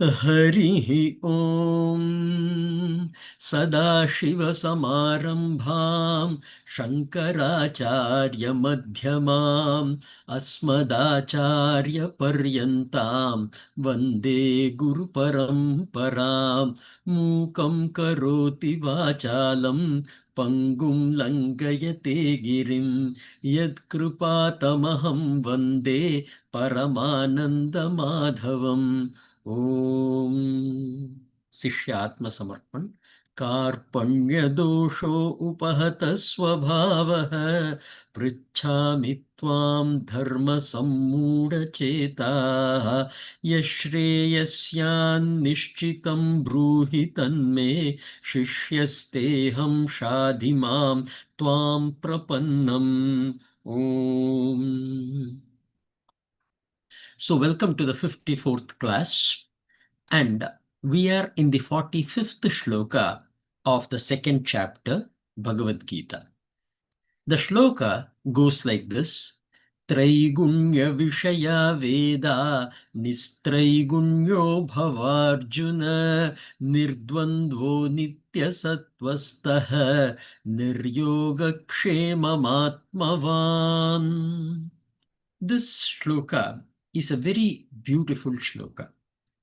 Harihi Om Sadashiva-samārambhām Shankarācārya-madhyamām Asmadācārya-paryantām Vande Guru-paraṁparām Mūkam karoti vācālam Pangum langayate girim Yadkrupatamaham vande Paramananda-madhavam. ओम शिष्य आत्म समर्पण कार्पण्य दोषो उपहत स्वभावः पृच्छामि त्वां धर्म सम्मूढ़ चेताः यश्रेयस्यान्निश्चितं ब्रूहि तन्मे शिष्यस्तेऽहं शाधि मां त्वां प्रपन्नम् ओम. So welcome to the 54th class, and we are in the 45th Shloka of the second chapter, Bhagavad Gītā. The Shloka goes like this: Traigunya Vishaya Veda Nistrai-guṇyo Bhavarjuna Nirdvandvo Nitya Sattvastah Niryoga Kshemamatmavan. This shloka is a very beautiful shloka.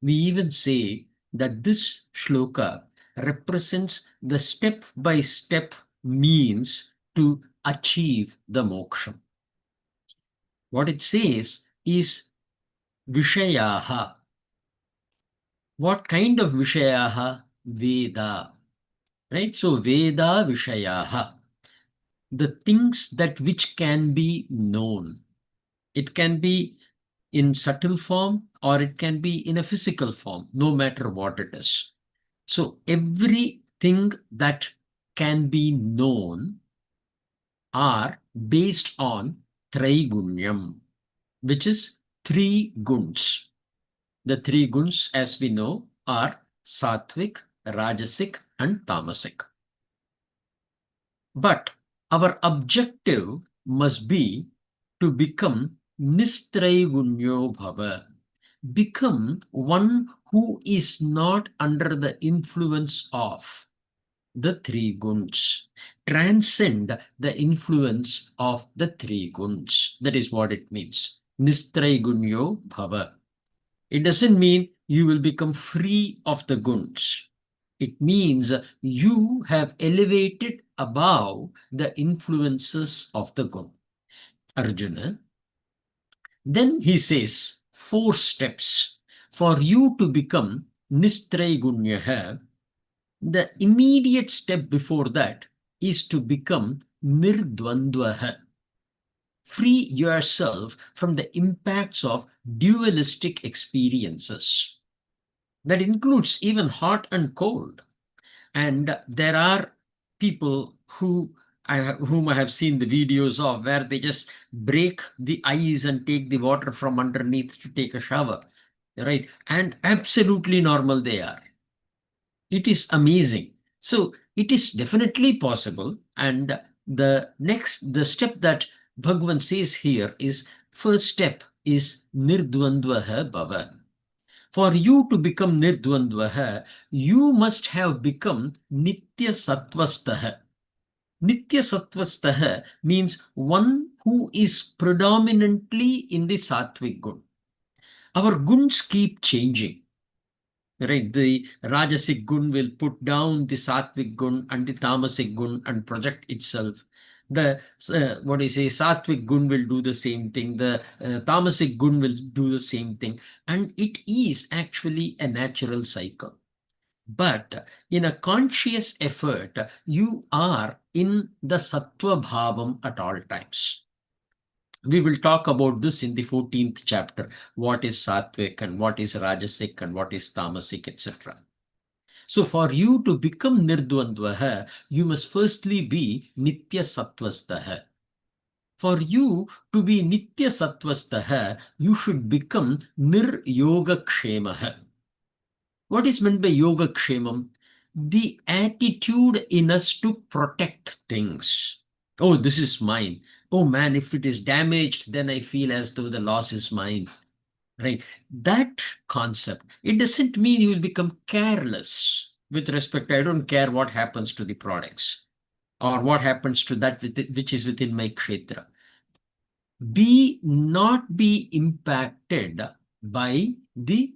We even say that this shloka represents the step-by-step means to achieve the moksha. What it says is Vishayaha. What kind of Vishayaha? Veda. Right? So Veda Vishayaha. The things that which can be known. It can be in subtle form or it can be in a physical form, no matter what it is. So everything that can be known are based on Traigunyam, which is three guns. The three guns, as we know, are Sattvic, Rajasic, and Tamasic. But our objective must be to become Nistrai-guṇyo bhava, become one who is not under the influence of the three guns, transcend the influence of the three guns. That is what it means. Nistrai-guṇyo bhava. It doesn't mean you will become free of the guns. It means you have elevated above the influences of the gun. Arjuna, then he says 4 steps for you to become Nistrai-guṇya. The immediate step before that is to become Nirdvandvaha. Free yourself from the impacts of dualistic experiences. That includes even hot and cold. And there are people whom I have seen the videos of where they just break the ice and take the water from underneath to take a shower, right? And absolutely normal they are. It is amazing. So it is definitely possible. And the step that Bhagavan says here is, first step is Nirdvandvaha bhava. For you to become Nirdvandvaha, you must have become Nitya Sattvastaha. Nitya Sattvastaha means one who is predominantly in the Sattvic gun. Our guns keep changing. Right? The Rajasic gun will put down the Sattvic gun and the Tamasic gun and project itself. The Sattvic gun will do the same thing. The Tamasic gun will do the same thing. And it is actually a natural cycle. But in a conscious effort, you are in the Sattva bhavam at all times. We will talk about this in the 14th chapter. What is Sattvic and what is Rajasic and what is Tamasic, etc. So for you to become Nirdvandvaha, you must firstly be Nitya Sattvastaha. For you to be Nitya Sattvastaha, you should become Nir-yoga-kshemaha. What is meant by yoga-kshemam? The attitude in us to protect things. Oh, this is mine. Oh man, if it is damaged, then I feel as though the loss is mine. right? That concept, it doesn't mean you will become careless with respect to, I don't care what happens to the products or what happens to that which is within my kshetra. Not be impacted by the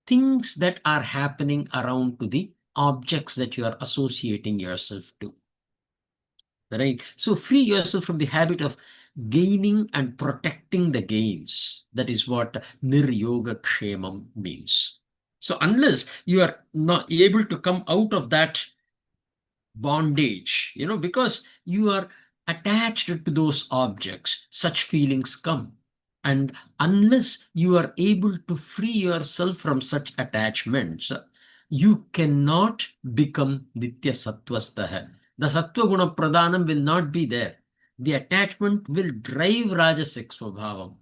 things that are happening around to the objects that you are associating yourself to. Right? So free yourself from the habit of gaining and protecting the gains. That is what niryoga kshemam means. So unless you are not able to come out of that bondage, because you are attached to those objects, such feelings come. And unless you are able to free yourself from such attachments, you cannot become Nitya Sattvastha. The Sattva Guna Pradhanam will not be there. The attachment will drive Rajasic Swabhavam.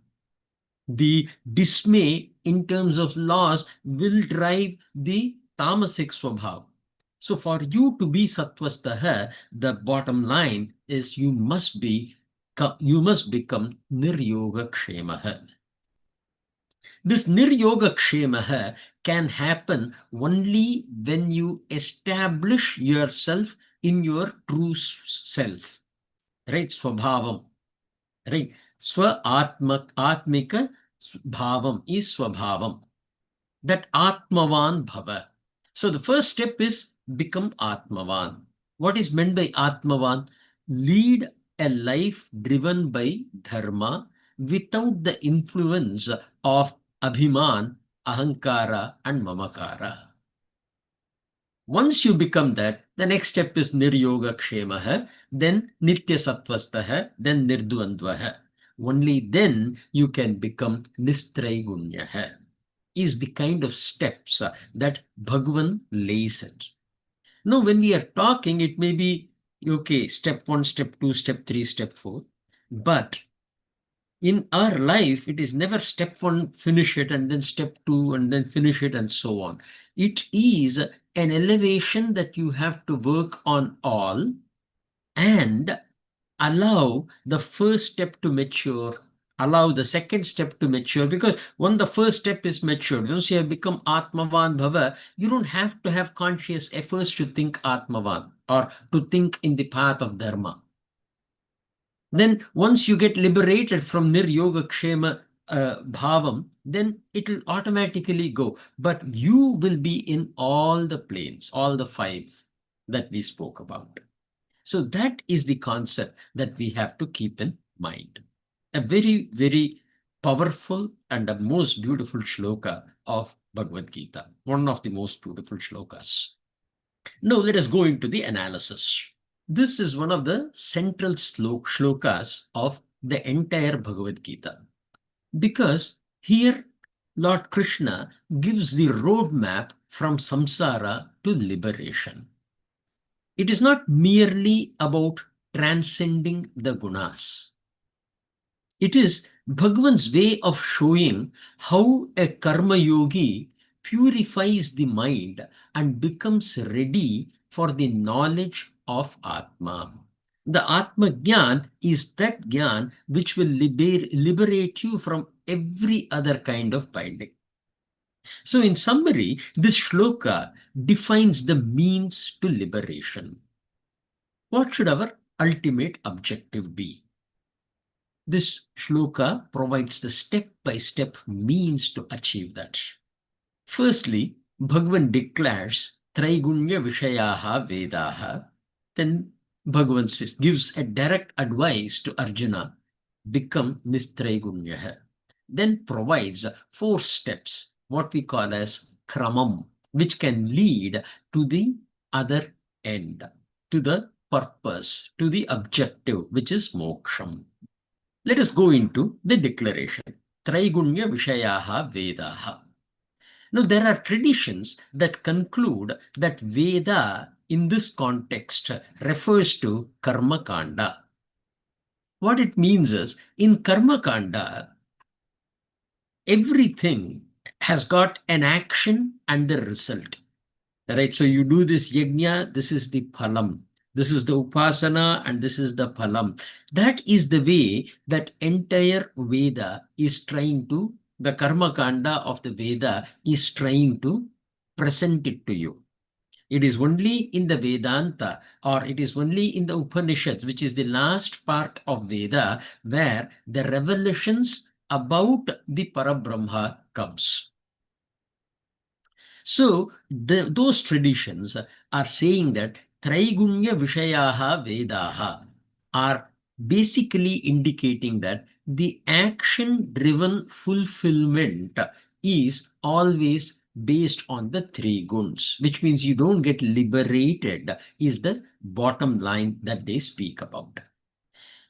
The dismay in terms of loss will drive the Tamasic Swabhav. So for you to be Sattvastha, the bottom line is you must become Niryoga Kshemaha. This Niryoga Kshemaha can happen only when you establish yourself in your true self, right? Swabhavam, right? Atmika bhavam is swabhavam. That Atmavan bhava. So the first step is become Atmavan. What is meant by Atmavan? Lead a life driven by Dharma without the influence of Abhiman, Ahankara and Mamakara. Once you become that, the next step is Niryoga Kshemaha, then Nitya Sattvastaha, then Nirdvandvaha. Only then you can become Nistrai-guṇya. Is the kind of steps that Bhagavan lays it. Now, when we are talking, it may be, okay, step 1, step 2, step 3, step 4. But in our life, it is never step 1, finish it, and then step 2, and then finish it, and so on. It is an elevation that you have to work on all and allow the first step to mature, allow the second step to mature, because when the first step is matured, once you have become Atmavan Bhava, you don't have to have conscious efforts to think Atmavan or to think in the path of Dharma. Then once you get liberated from Niryoga Kshema Bhavam, then it will automatically go. But you will be in all the planes, all the 5 that we spoke about. So that is the concept that we have to keep in mind. A very, very powerful and the most beautiful shloka of Bhagavad Gita. One of the most beautiful shlokas. Now let us go into the analysis. This is one of the central shlokas of the entire Bhagavad Gita. Because here Lord Krishna gives the roadmap from samsara to liberation. It is not merely about transcending the gunas. It is Bhagavan's way of showing how a karma yogi purifies the mind and becomes ready for the knowledge of Atma. The Atma Gyan is that Gyan which will liberate you from every other kind of binding. So in summary, this shloka defines the means to liberation. What should our ultimate objective be? This shloka provides the step-by-step means to achieve that. Firstly, Bhagavan declares Trigunya Vishayaha Vedaha. Then Bhagavan gives a direct advice to Arjuna, become Nistrai-guṇya. Then provides 4 steps, what we call as kramam, which can lead to the other end, to the purpose, to the objective, which is moksham. Let us go into the declaration. Traigunya Vishayaha Vedaha. Now, there are traditions that conclude that Veda in this context refers to Karma Kanda. What it means is, in Karma Kanda, everything has got an action and the result. Right? So you do this yajna, this is the phalam. This is the upasana and this is the phalam. That is the way that entire Veda is trying to The karma kanda of the Veda is trying to present it to you. It is only in the Vedanta, or it is only in the Upanishads, which is the last part of Veda, where the revelations about the Parabrahma comes. So those traditions are saying that Traigunya Vishayaha Vedaha are basically indicating that the action-driven fulfillment is always based on the three guns, which means you don't get liberated, is the bottom line that they speak about.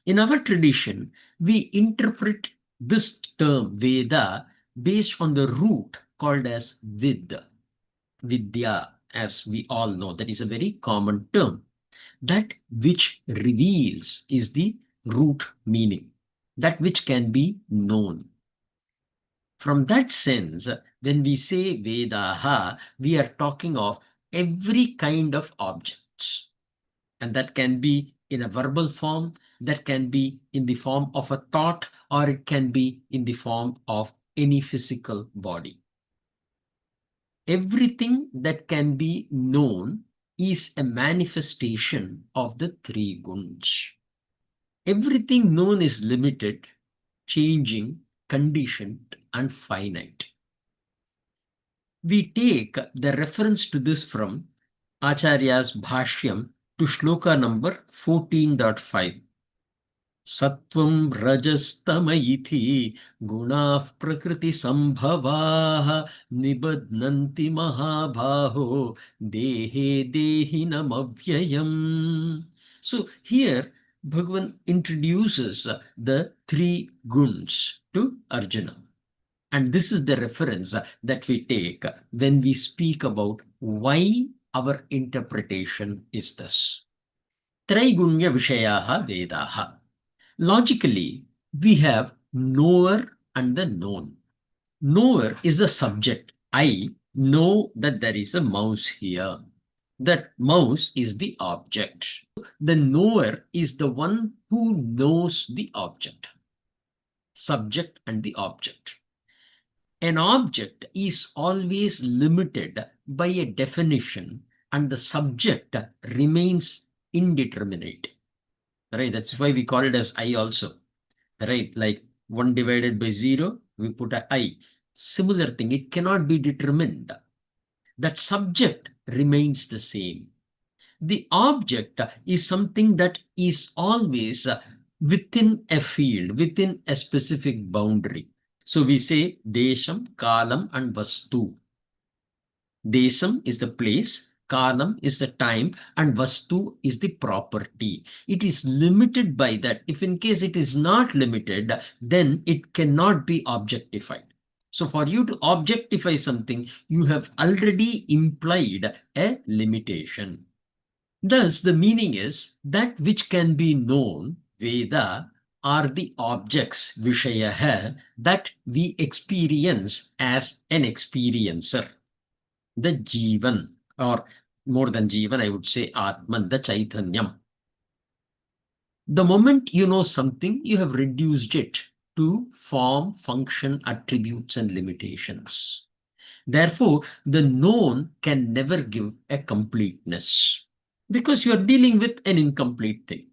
In our tradition, we interpret this term Veda based on the root called as Vidya, as we all know. That is a very common term. That which reveals is the root meaning, that which can be known. From that sense, when we say Vedaha, we are talking of every kind of objects. And that can be in a verbal form, that can be in the form of a thought, or it can be in the form of any physical body. Everything that can be known is a manifestation of the three guns. Everything known is limited, changing, conditioned, and finite. We take the reference to this from Acharya's Bhashyam to Shloka number 14.5. Sattvam rajastama iti guṇah prakriti sambhavaah nibadnanti mahabhaho dehe dehinam avyayam. So here Bhagavan introduces the three guns to Arjuna. And this is the reference that we take when we speak about why our interpretation is this. Traigunya Vishayaha Vedaha. Logically, we have knower and the known. Knower is the subject. I know that there is a mouse here. That mouse is the object. The knower is the one who knows the object. Subject and the object. An object is always limited by a definition, and the subject remains indeterminate. Right? That's why we call it as I also. Right? Like 1 divided by 0, we put a I. Similar thing, it cannot be determined. That subject remains the same. The object is something that is always within a field, within a specific boundary. So we say Desham, Kalam, and Vastu. Desham is the place, Kalam is the time, and Vastu is the property. It is limited by that. If in case it is not limited, then it cannot be objectified. So for you to objectify something, you have already implied a limitation. Thus, the meaning is that which can be known, Veda, are the objects, Vishaya, that we experience as an experiencer. The Jivan, or more than Jivan, I would say Atman, the Chaitanyam. The moment you know something, you have reduced it to form, function, attributes, and limitations. Therefore, the known can never give a completeness, because you are dealing with an incomplete thing.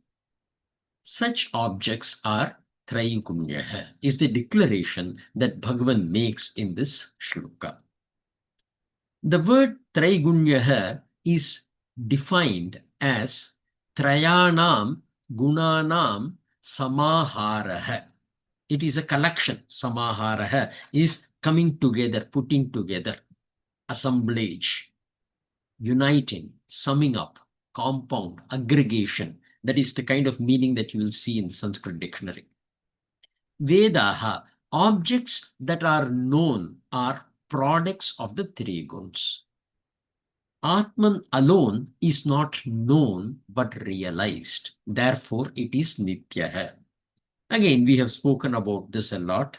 Such objects are Traigunya, is the declaration that Bhagavan makes in this shloka. The word Traigunya is defined as Trayanam Gunanam Samaharaha. It is a collection. Samaharaha is coming together, putting together, assemblage, uniting, summing up, compound, aggregation. That is the kind of meaning that you will see in the Sanskrit dictionary. Vedaha, objects that are known, are products of the three guns. Atman alone is not known but realized. Therefore, it is Nitya. Again, we have spoken about this a lot.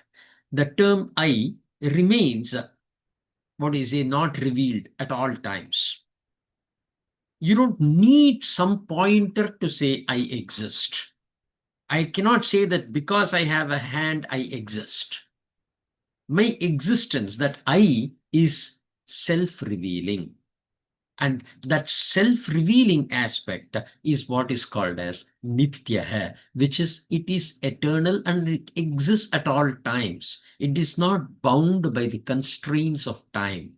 The term I remains, not revealed at all times. You don't need some pointer to say I exist. I cannot say that because I have a hand, I exist. My existence, that I, is self-revealing. And that self-revealing aspect is what is called as Nitya, which is, it is eternal and it exists at all times. It is not bound by the constraints of time.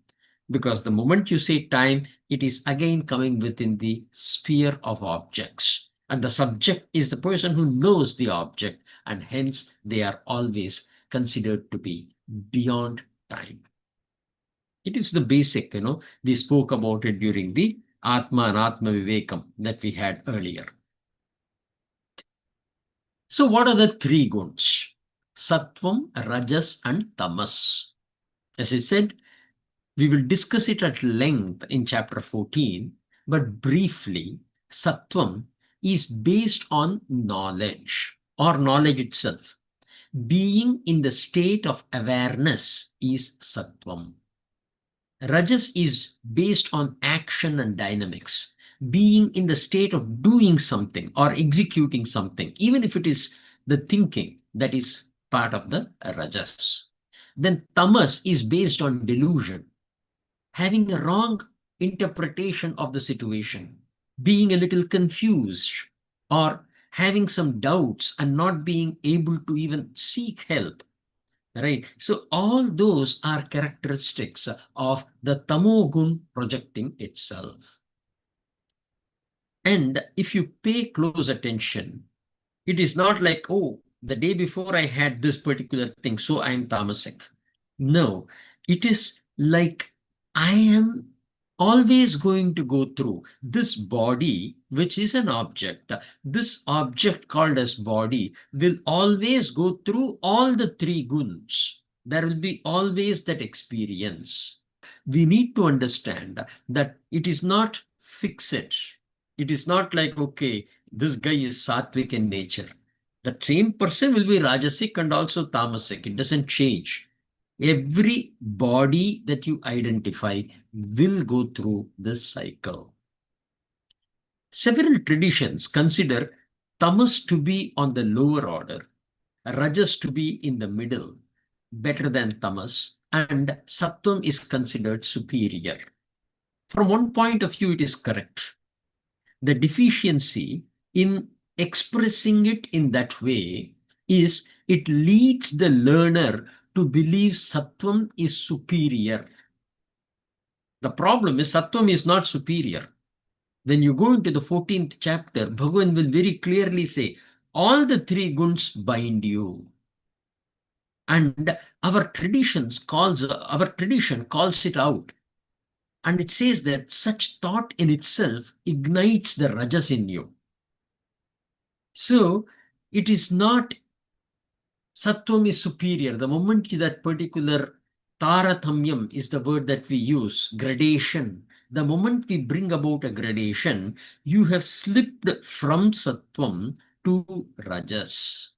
Because the moment you say time, it is again coming within the sphere of objects. And the subject is the person who knows the object, and hence they are always considered to be beyond time. It is the basic, we spoke about it during the Atma and Atma Vivekam that we had earlier. So what are the three gunas? Sattvam, Rajas, and Tamas. As I said, we will discuss it at length in chapter 14, but briefly, Sattvam is based on knowledge or knowledge itself. Being in the state of awareness is Sattvam. Rajas is based on action and dynamics, being in the state of doing something or executing something, even if it is the thinking, that is part of the Rajas. Then Tamas is based on delusion, having a wrong interpretation of the situation, being a little confused, or having some doubts and not being able to even seek help. Right. So all those are characteristics of the tamogun projecting itself. And if you pay close attention, it is not like, oh, the day before I had this particular thing, so I am tamasic. No, it is like I am always going to go through this body, which is an object. This object called as body will always go through all the three guns. There will be always that experience. We need to understand that it is not fixed. It is not like, okay, this guy is sattvic in nature. The same person will be rajasic and also tamasic. It doesn't change. Every body that you identify will go through this cycle. Several traditions consider tamas to be on the lower order, rajas to be in the middle, better than tamas, and sattvam is considered superior. From one point of view, it is correct. The deficiency in expressing it in that way is it leads the learner to believe sattvam is superior. The problem is sattvam is not superior. When you go into the 14th chapter, Bhagavan will very clearly say, all the three guns bind you. And our tradition calls it out. And it says that such thought in itself ignites the rajas in you. So it is not sattvam is superior. The moment that particular tarathamyam is the word that we use, gradation. The moment we bring about a gradation, you have slipped from sattvam to rajas.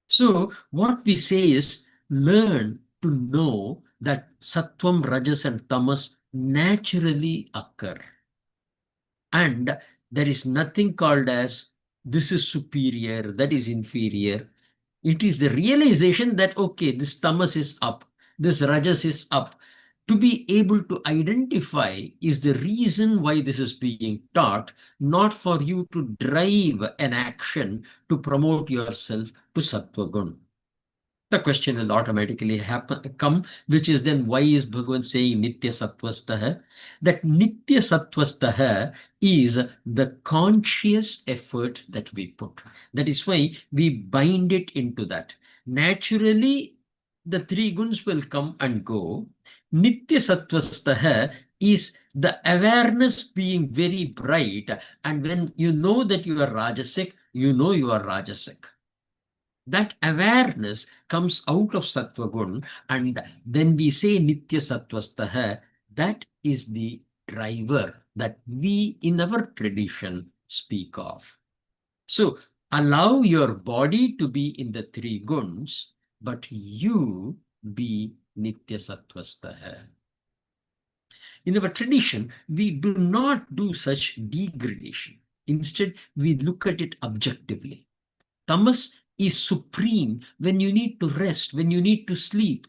So what we say is learn to know that sattvam, rajas, and tamas naturally occur. And there is nothing called as this is superior, that is inferior. It is the realization that, okay, this tamas is up, this rajas is up. To be able to identify is the reason why this is being taught, not for you to drive an action to promote yourself to sattva gun. The question will automatically come, which is then why is Bhagavan saying Nitya Sattvastah? That Nitya Sattvastah is the conscious effort that we put. That is why we bind it into that. Naturally, the three guns will come and go. Nitya Sattvastah is the awareness being very bright. And when you know that you are Rajasic, you know you are Rajasic. That awareness comes out of Sattva Gun, and when we say Nitya Sattvastah, that is the driver that we in our tradition speak of. So allow your body to be in the three guns, but you be Nitya Sattvastah. In our tradition, we do not do such degradation. Instead, we look at it objectively. Tamas is supreme when you need to rest, when you need to sleep.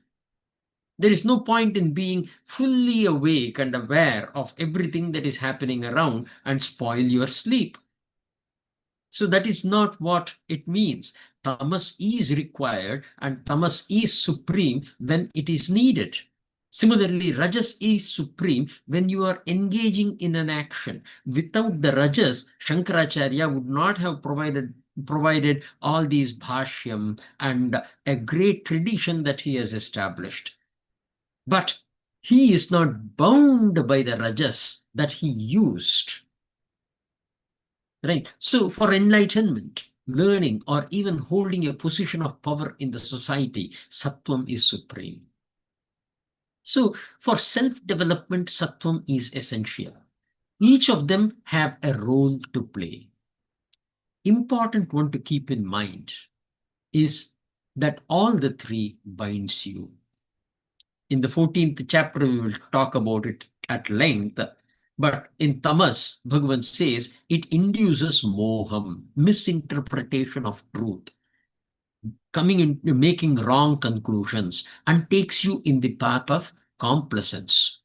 There is no point in being fully awake and aware of everything that is happening around and spoil your sleep. So that is not what it means. Tamas is required and tamas is supreme when it is needed. Similarly, rajas is supreme when you are engaging in an action. Without the rajas, Shankaracharya would not have provided all these bhashyam and a great tradition that he has established. But he is not bound by the rajas that he used. Right. So for enlightenment, learning, or even holding a position of power in the society, sattvam is supreme. So for self-development, sattvam is essential. Each of them have a role to play. Important one to keep in mind is that all the three binds you. In the 14th chapter, we will talk about it at length. But in Tamas, Bhagavan says, it induces moham, misinterpretation of truth, coming into making wrong conclusions, and takes you in the path of complacence.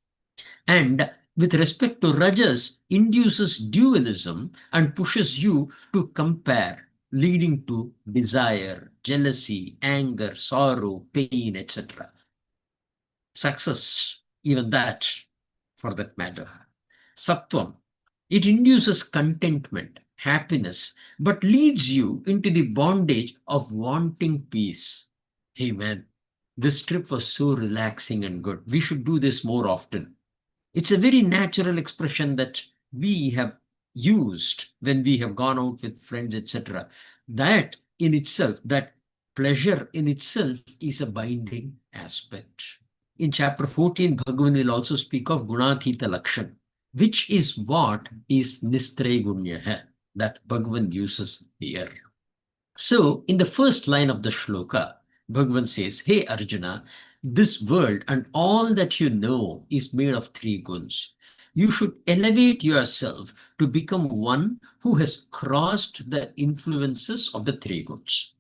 And with respect to rajas, induces dualism and pushes you to compare, leading to desire, jealousy, anger, sorrow, pain, etc. Success, even that, for that matter. Sattvam, it induces contentment, happiness, but leads you into the bondage of wanting peace. Hey man, this trip was so relaxing and good. We should do this more often. It's a very natural expression that we have used when we have gone out with friends, etc. That in itself, that pleasure in itself is a binding aspect. In chapter 14, Bhagavan will also speak of guṇa-thīta lakshan, which is what is Nistrai-guṇya that Bhagavan uses here. So in the first line of the Shloka, Bhagavan says, hey Arjuna, this world and all that you know is made of three guns. You should elevate yourself to become one who has crossed the influences of the three guns.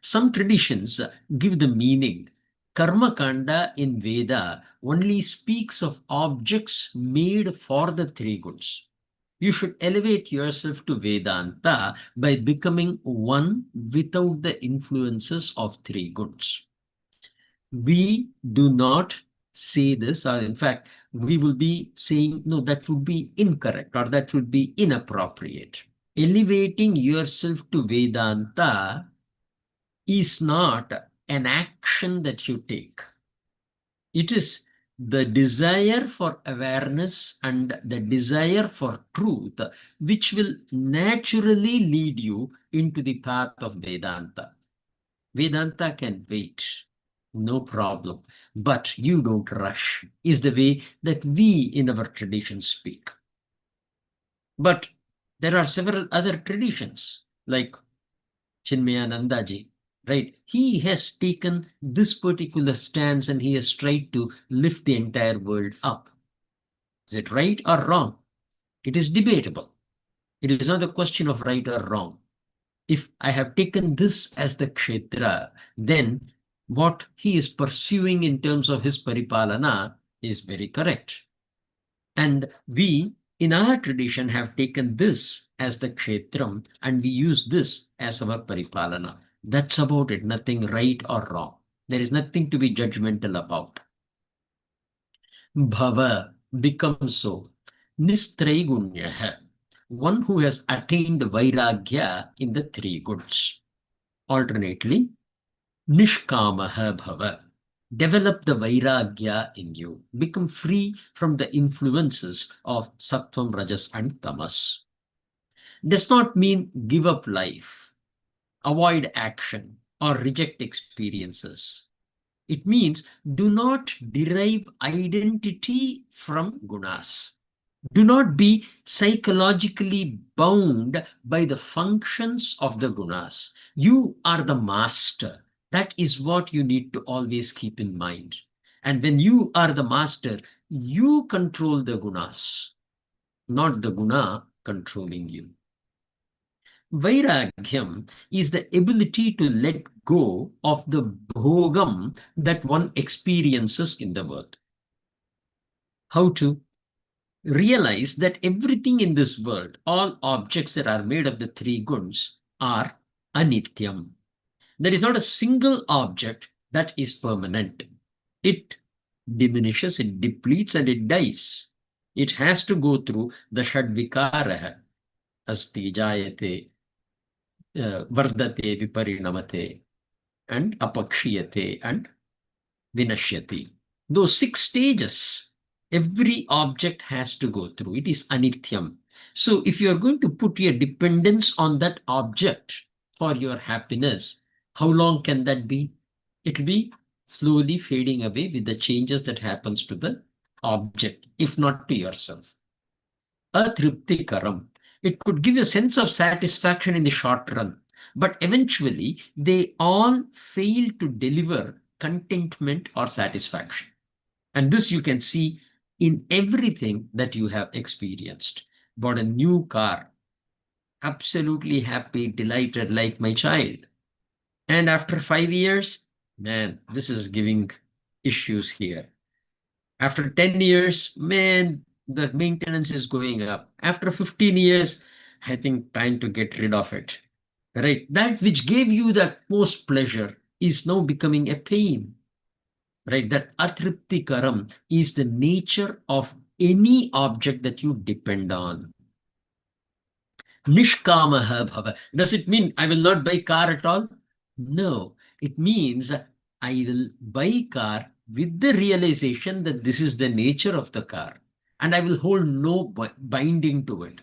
Some traditions give the meaning. Karma Kanda in Veda only speaks of objects made for the three guns. You should elevate yourself to Vedanta by becoming one without the influences of three guns. We do not say this, or in fact, we will be saying, no, that would be incorrect or that would be inappropriate. Elevating yourself to Vedanta is not an action that you take. It is the desire for awareness and the desire for truth, which will naturally lead you into the path of Vedanta. Vedanta can wait, no problem, but you don't rush, is the way that we in our tradition speak. But there are several other traditions, like Chinmayanandaji, right? He has taken this particular stance and he has tried to lift the entire world up. Is it right or wrong? It is debatable. It is not a question of right or wrong. If I have taken this as the kshetra, then what he is pursuing in terms of his paripalana is very correct. And we, in our tradition, have taken this as the kshetram and we use this as our paripalana. That's about it, nothing right or wrong. There is nothing to be judgmental about. Bhava becomes so. Nistrai-guṇya, one who has attained vairagya in the three goods. Alternately, nishkamaha bhava. Develop the vairagya in you. Become free from the influences of sattvam, rajas, and tamas. Does not mean give up life, avoid action, or reject experiences. It means do not derive identity from gunas. Do not be psychologically bound by the functions of the gunas. You are the master. That is what you need to always keep in mind. And when you are the master, you control the gunas, not the guna controlling you. Vairagyam is the ability to let go of the bhogam that one experiences in the world. How to? Realize that everything in this world, all objects that are made of the three guns, are anityam. There is not a single object that is permanent. It diminishes, it depletes, and it dies. It has to go through the shadvikaraha, asti, jayate, vardate, viparinamate, and apakshiyate, and vinashyati. Those 6 stages, every object has to go through. It is anityam. So if you are going to put your dependence on that object for your happiness, how long can that be? It will be slowly fading away with the changes that happens to the object, if not to yourself. Atriptikaram. It could give you a sense of satisfaction in the short run, but eventually they all fail to deliver contentment or satisfaction. And this you can see in everything that you have experienced. Bought a new car, absolutely happy, delighted like my child. And after 5 years, man, this is giving issues here. After 10 years, man, the maintenance is going up. After 15 years, I think time to get rid of it. Right? That which gave you the most pleasure is now becoming a pain. Right? That atriptikaram is the nature of any object that you depend on. Nishkamaha bhava. Does it mean I will not buy car at all? No. It means I will buy car with the realization that this is the nature of the car. And I will hold no binding to it.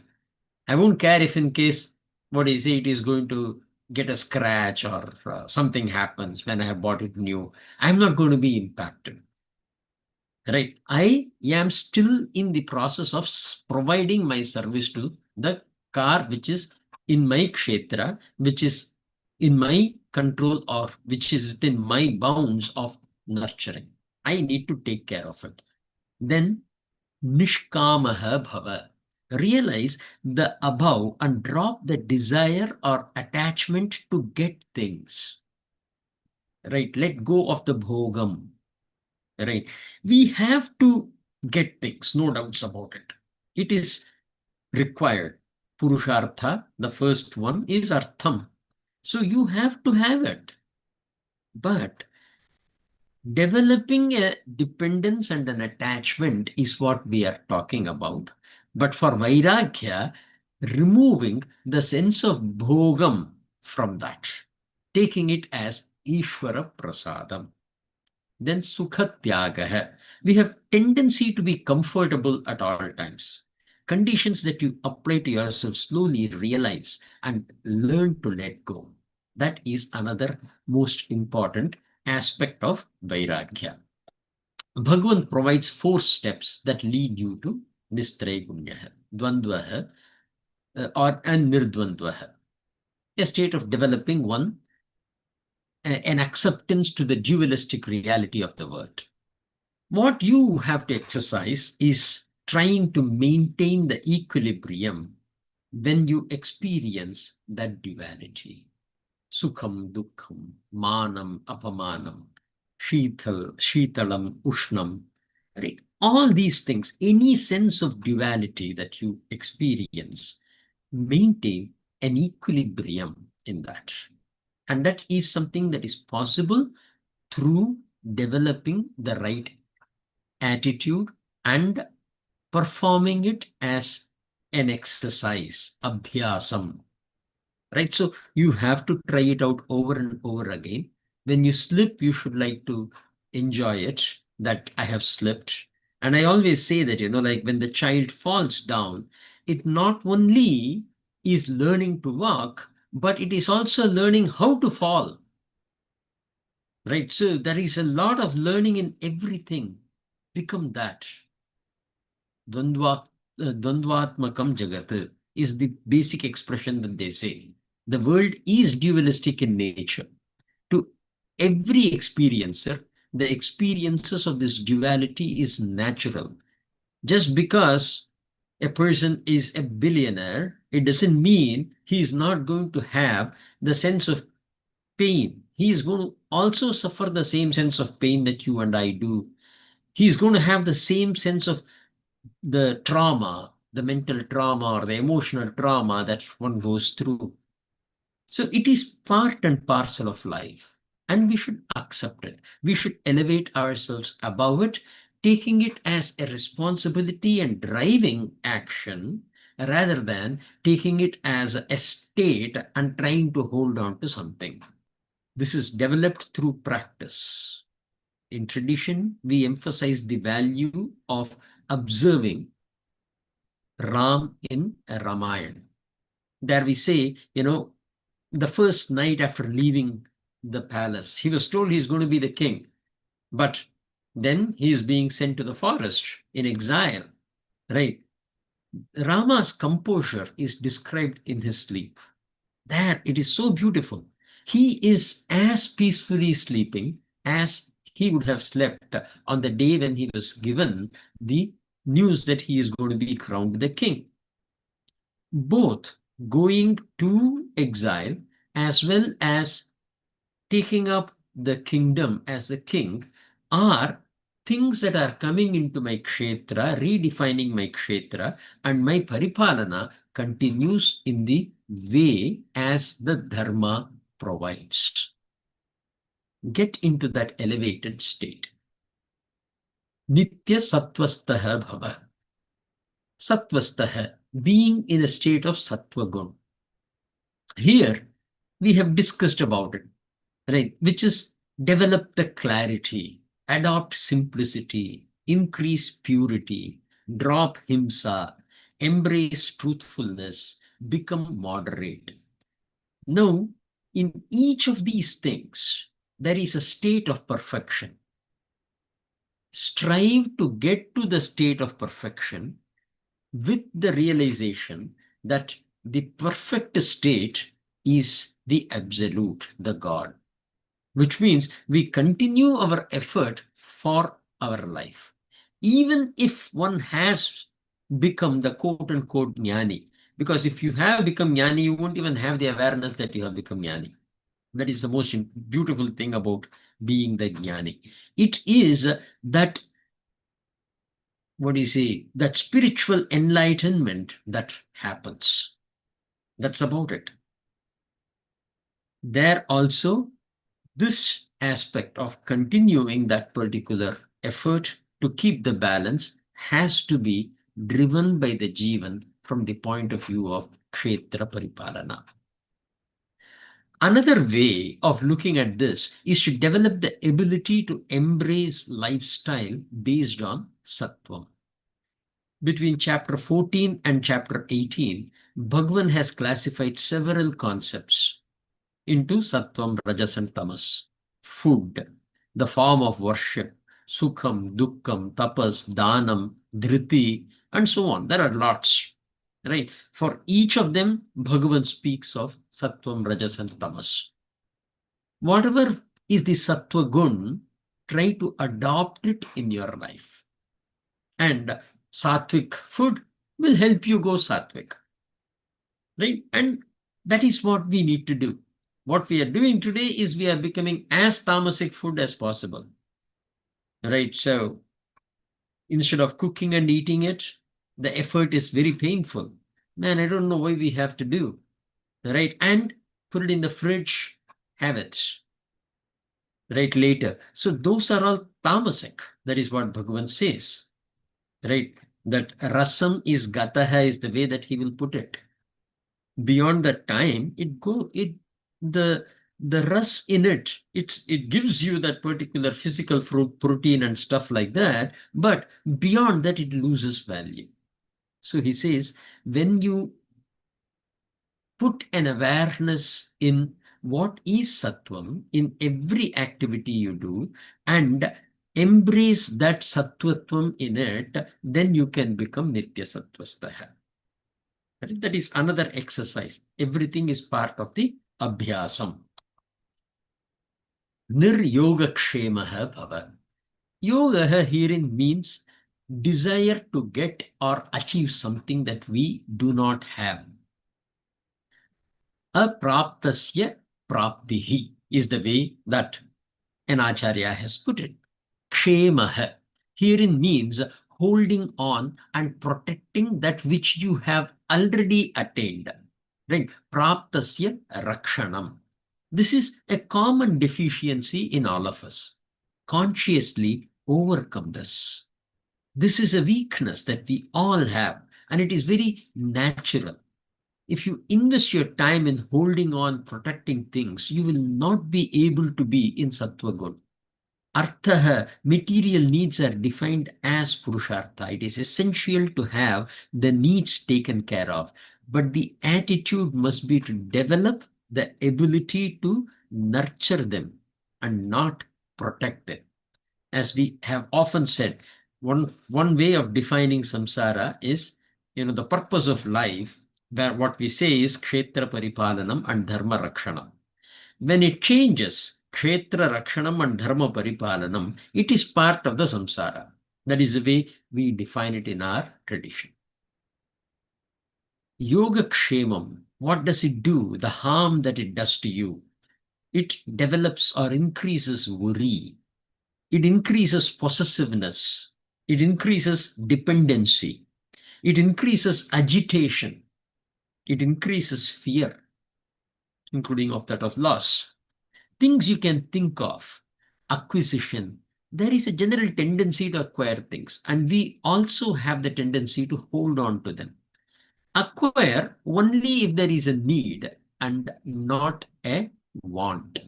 I won't care if in case, what I say, it is going to get a scratch or something happens when I have bought it new. I'm not going to be impacted. Right? I am still in the process of providing my service to the car which is in my kshetra, which is in my control, or which is within my bounds of nurturing. I need to take care of it. Then nishkamaha bhava. Realize the above and drop the desire or attachment to get things. Right? Let go of the bhogam. Right? We have to get things, no doubts about it. It is required. Purushartha, the first one, is artham. So you have to have it. But developing a dependence and an attachment is what we are talking about. But for Vairagya, removing the sense of bhogam from that, taking it as Ishvara Prasadam. Then Sukhatyagaha. We have tendency to be comfortable at all times. Conditions that you apply to yourself, slowly realize and learn to let go. That is another most important aspect of Vairagya. Bhagavan provides 4 steps that lead you to Nistrai-guṇya, Dvandvaha, and Nirdvandvaha. A state of developing an acceptance to the dualistic reality of the world. What you have to exercise is trying to maintain the equilibrium when you experience that duality. Sukham, dukkham, manam, apamanam, shitalam, ushnam. Right? All these things, any sense of duality that you experience, maintain an equilibrium in that. And that is something that is possible through developing the right attitude and performing it as an exercise, abhyasam. Right? So you have to try it out over and over again. When you slip, you should like to enjoy it, that I have slipped. And I always say that, like when the child falls down, it not only is learning to walk, but it is also learning how to fall. Right? So there is a lot of learning in everything. Become that. Dvandvatmakam jagat is the basic expression that they say. The world is dualistic in nature. To every experiencer, the experiences of this duality is natural. Just because a person is a billionaire, it doesn't mean he is not going to have the sense of pain. He is going to also suffer the same sense of pain that you and I do. He is going to have the same sense of the trauma, the mental trauma or the emotional trauma that one goes through. So it is part and parcel of life, and we should accept it. We should elevate ourselves above it, taking it as a responsibility and driving action rather than taking it as a state and trying to hold on to something. This is developed through practice. In tradition, we emphasize the value of observing Ram in a Ramayana. There we say, the first night after leaving the palace, he was told he's going to be the king, but then he is being sent to the forest in exile, right? Rama's composure is described in his sleep. There, it is so beautiful. He is as peacefully sleeping as he would have slept on the day when he was given the news that he is going to be crowned the king. Both going to exile as well as taking up the kingdom as the king are things that are coming into my kshetra, redefining my kshetra, and my paripalana continues in the way as the Dharma provides. Get into that elevated state. Nitya sattvastaha bhava. Sattvastaha, being in a state of sattva gun. Here, we have discussed about it, right? Which is develop the clarity, adopt simplicity, increase purity, drop himsa, embrace truthfulness, become moderate. Now, in each of these things, there is a state of perfection. Strive to get to the state of perfection with the realization that the perfect state is the absolute, the God, which means we continue our effort for our life. Even if one has become the quote-unquote jnani, because if you have become jnani, you won't even have the awareness that you have become jnani. That is the most beautiful thing about being the jnani. It is that, what do you say, that spiritual enlightenment that happens. That's about it. There also, this aspect of continuing that particular effort to keep the balance has to be driven by the jivan from the point of view of kshetra paripalana. Another way of looking at this is to develop the ability to embrace lifestyle based on sattvam. Between chapter 14 and chapter 18, Bhagwan has classified several concepts into sattvam, rajas, and tamas. Food, the form of worship, sukham, dukkham, tapas, dhanam, dhriti, and so on. There are lots, right? For each of them, Bhagavan speaks of sattvam, rajas, and tamas. Whatever is the sattva gun, try to adopt it in your life. And sattvic food will help you go sattvic, right? And that is what we need to do. What we are doing today is we are becoming as tamasic food as possible, right? So instead of cooking and eating it, the effort is very painful. Man, I don't know why we have to do, right? And put it in the fridge, have it, right, later. So those are all tamasic. That is what Bhagavan says, right? That rasam is gataha is the way that he will put it. Beyond that time, the rus in it, it gives you that particular physical protein and stuff like that, but beyond that it loses value. So he says, when you put an awareness in what is sattvam in every activity you do and embrace that sattvatvam in it, then you can become nitya sattvastaha. That is another exercise. Everything is part of the abhyasam. Nir-yoga-kshemaha bhava. Yoga herein means desire to get or achieve something that we do not have. Apraptasya praptihi is the way that an acharya has put it. Kshemaha herein means holding on and protecting that which you have already attained. Right? Praptasya rakshanam. This is a common deficiency in all of us. Consciously overcome this. This is a weakness that we all have, and it is very natural. If you invest your time in holding on, protecting things, you will not be able to be in Sattva Guna. Artha, material needs are defined as Purushartha. It is essential to have the needs taken care of. But the attitude must be to develop the ability to nurture them and not protect them. As we have often said, one way of defining samsara is, the purpose of life, where what we say is kshetra paripalanam and dharma rakshanam. When it changes, kshetra rakshanam and dharma paripalanam, it is part of the samsara. That is the way we define it in our tradition. Yoga kshemam, what does it do? The harm that it does to you. It develops or increases worry. It increases possessiveness. It increases dependency. It increases agitation. It increases fear, including of that of loss. Things you can think of, acquisition. There is a general tendency to acquire things, and we also have the tendency to hold on to them. Acquire only if there is a need and not a want.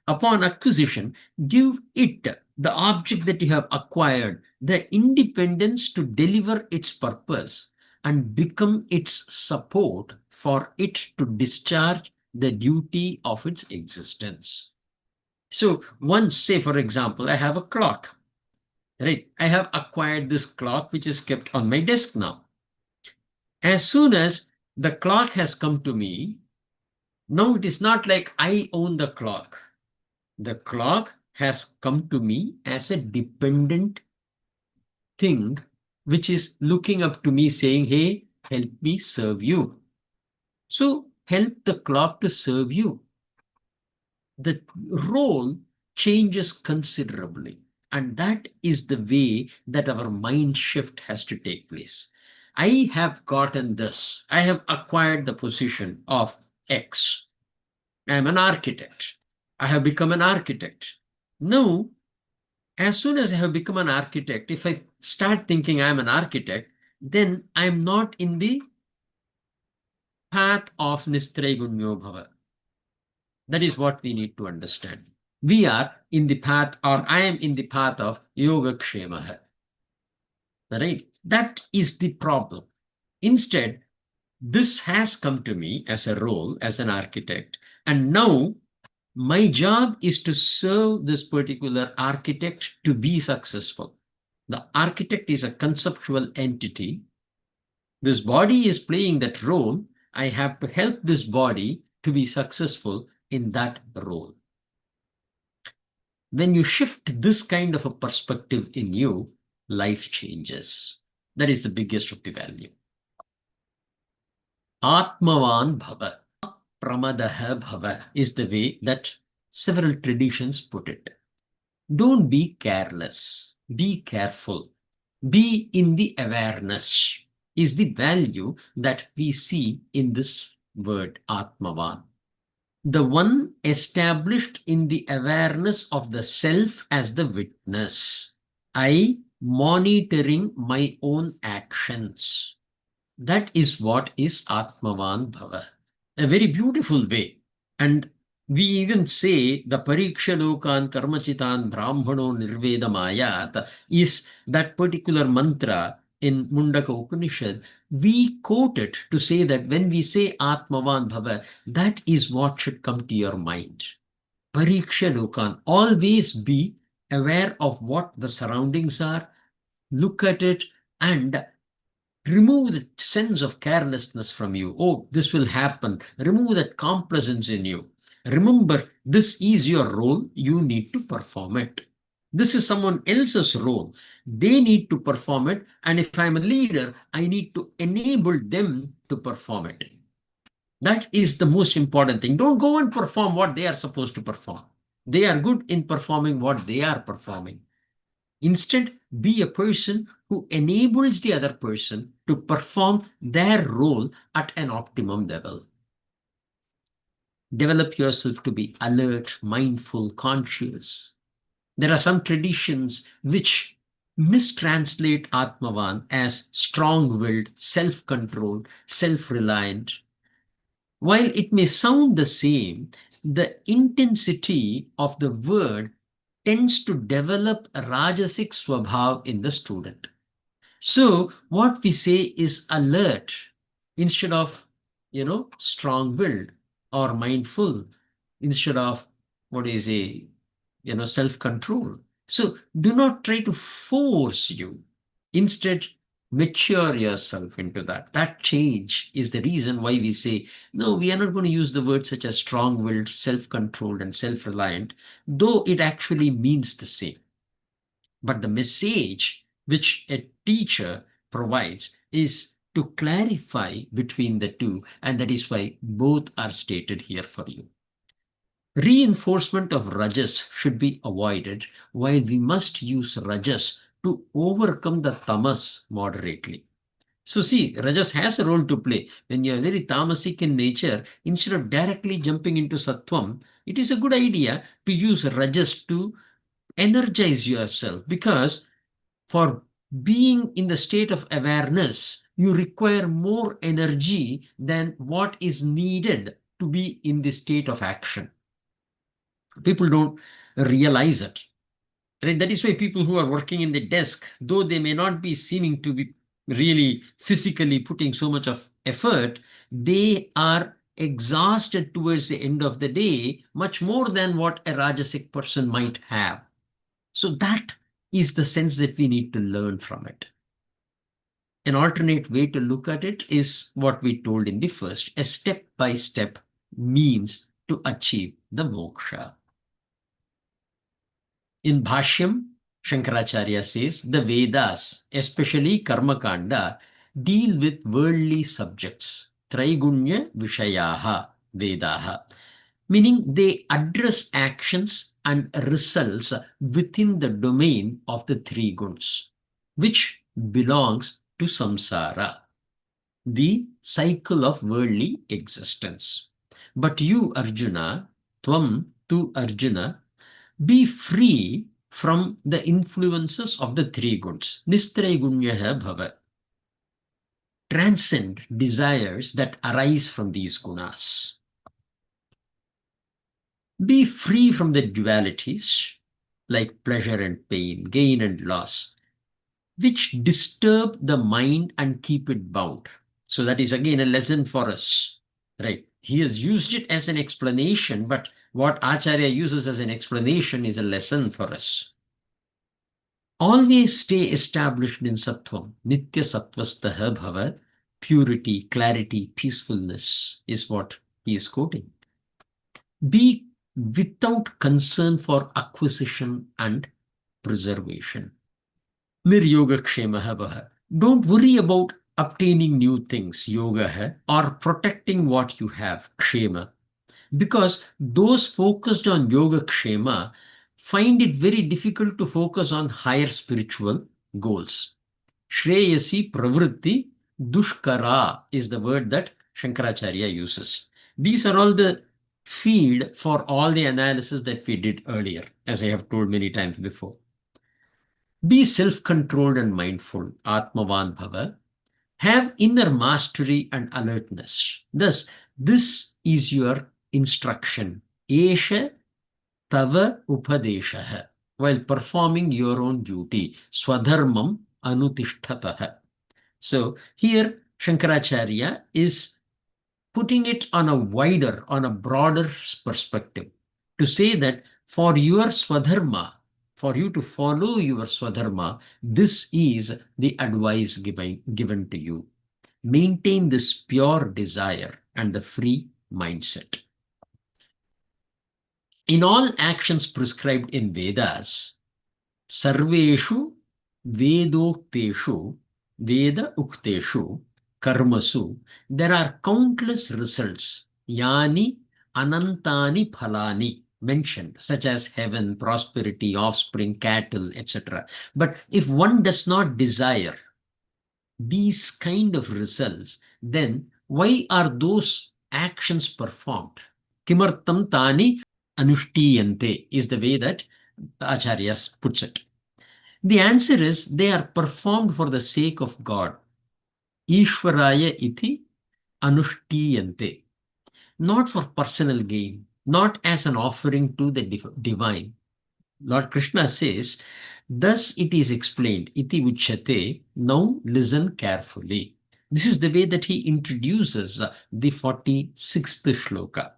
Upon acquisition, give it, the object that you have acquired, the independence to deliver its purpose and become its support for it to discharge the duty of its existence. So once, say for example, I have a clock, right? I have acquired this clock which is kept on my desk now. As soon as the clock has come to me, now it is not like I own the clock. The clock has come to me as a dependent thing, which is looking up to me saying, hey, help me serve you. So help the clock to serve you. The role changes considerably. And that is the way that our mind shift has to take place. I have gotten this. I have acquired the position of X. I am an architect. I have become an architect. Now, as soon as I have become an architect, if I start thinking I am an architect, then I am not in the path of Nistrai-guṇya bhava. That is what we need to understand. We are in the path, or I am in the path of yoga kshemaha. Right? That is the problem. Instead, this has come to me as a role, as an architect, and now my job is to serve this particular architect to be successful. The architect is a conceptual entity. This body is playing that role. I have to help this body to be successful in that role. When you shift this kind of a perspective in you, life changes. That is the biggest of the value. Atmavan bhava, pramadaha bhava is the way that several traditions put it. Don't be careless. Be careful. Be in the awareness is the value that we see in this word Atmavan. The one established in the awareness of the self as the witness. I monitoring my own actions. That is what is Atmavan Bhava. A very beautiful way. And we even say the Pariksha Lokan Karmachitan Brahmano Nirvedamayat is that particular mantra in Mundaka Upanishad. We quote it to say that when we say Atmavan Bhava, that is what should come to your mind. Pariksha Lokan, always be aware of what the surroundings are, look at it and remove the sense of carelessness from you. Oh, this will happen. Remove that complacence in you. Remember, this is your role. You need to perform it. This is someone else's role. They need to perform it. And if I'm a leader, I need to enable them to perform it. That is the most important thing. Don't go and perform what they are supposed to perform. They are good in performing what they are performing. Instead, be a person who enables the other person to perform their role at an optimum level. Develop yourself to be alert, mindful, conscious. There are some traditions which mistranslate Atmavan as strong-willed, self-controlled, self-reliant. While it may sound the same, the intensity of the word tends to develop a Rajasic Swabhav in the student. So what we say is alert instead of, strong-willed, or mindful instead of, self-control. So do not try to force you. Instead, mature yourself into that. That change is the reason why we say, no, we are not going to use the words such as strong-willed, self-controlled, and self-reliant, though it actually means the same. But the message which a teacher provides is to clarify between the two, and that is why both are stated here for you. Reinforcement of rajas should be avoided, while we must use rajas to overcome the tamas moderately. So see, rajas has a role to play. When you are very tamasic in nature, instead of directly jumping into sattvam, it is a good idea to use rajas to energize yourself, because for being in the state of awareness, you require more energy than what is needed to be in the state of action. People don't realize it. Right? That is why people who are working in the desk, though they may not be seeming to be really physically putting so much of effort, they are exhausted towards the end of the day, much more than what a Rajasic person might have. So that is the sense that we need to learn from it. An alternate way to look at it is what we told in the first, a step-by-step means to achieve the moksha. In Bhashyam, Shankaracharya says, the Vedas, especially Karma Kanda, deal with worldly subjects, Traigunya Vishayaha Vedaha, meaning they address actions and results within the domain of the three guns, which belongs to samsara, the cycle of worldly existence. But you, Arjuna, Tvam tu Arjuna, be free from the influences of the three guns. Nistrai-guṇya bhava. Transcend desires that arise from these gunas. Be free from the dualities like pleasure and pain, gain and loss, which disturb the mind and keep it bound. So that is again a lesson for us, right? He has used it as an explanation, but what Acharya uses as an explanation is a lesson for us. Always stay established in sattvam, nitya sattvastaha bhava, purity, clarity, peacefulness is what he is quoting. Be without concern for acquisition and preservation. Niryoga-kshemaha bhava. Don't worry about obtaining new things, yoga, or protecting what you have, kshema. Because those focused on yoga kshema find it very difficult to focus on higher spiritual goals. Shreyasi pravritti dushkara is the word that Shankaracharya uses. These are all the feed for all the analysis that we did earlier, as I have told many times before. Be self-controlled and mindful, Atmavan bhava. Have inner mastery and alertness. Thus, this is your instruction. Esha tava upadeshaha. While performing your own duty. Swadharmam anutishthataha. So here Shankaracharya is putting it on a wider, on a broader perspective, to say that for your swadharma, for you to follow your swadharma, this is the advice given to you. Maintain this pure desire and the free mindset. In all actions prescribed in Vedas, Sarveshu Vedokteshu Veda Ukteshu Karmasu. There are countless results. Yani Anantani Phalani mentioned, such as heaven, prosperity, offspring, cattle, etc. But if one does not desire these kind of results, then why are those actions performed? Kimartam tani anushtiyante is the way that Acharyas puts it. The answer is they are performed for the sake of God. Ishwaraya iti anushtiyante. Not for personal gain, not as an offering to the divine. Lord Krishna says, thus it is explained, iti uchyate, now listen carefully. This is the way that he introduces the 46th shloka.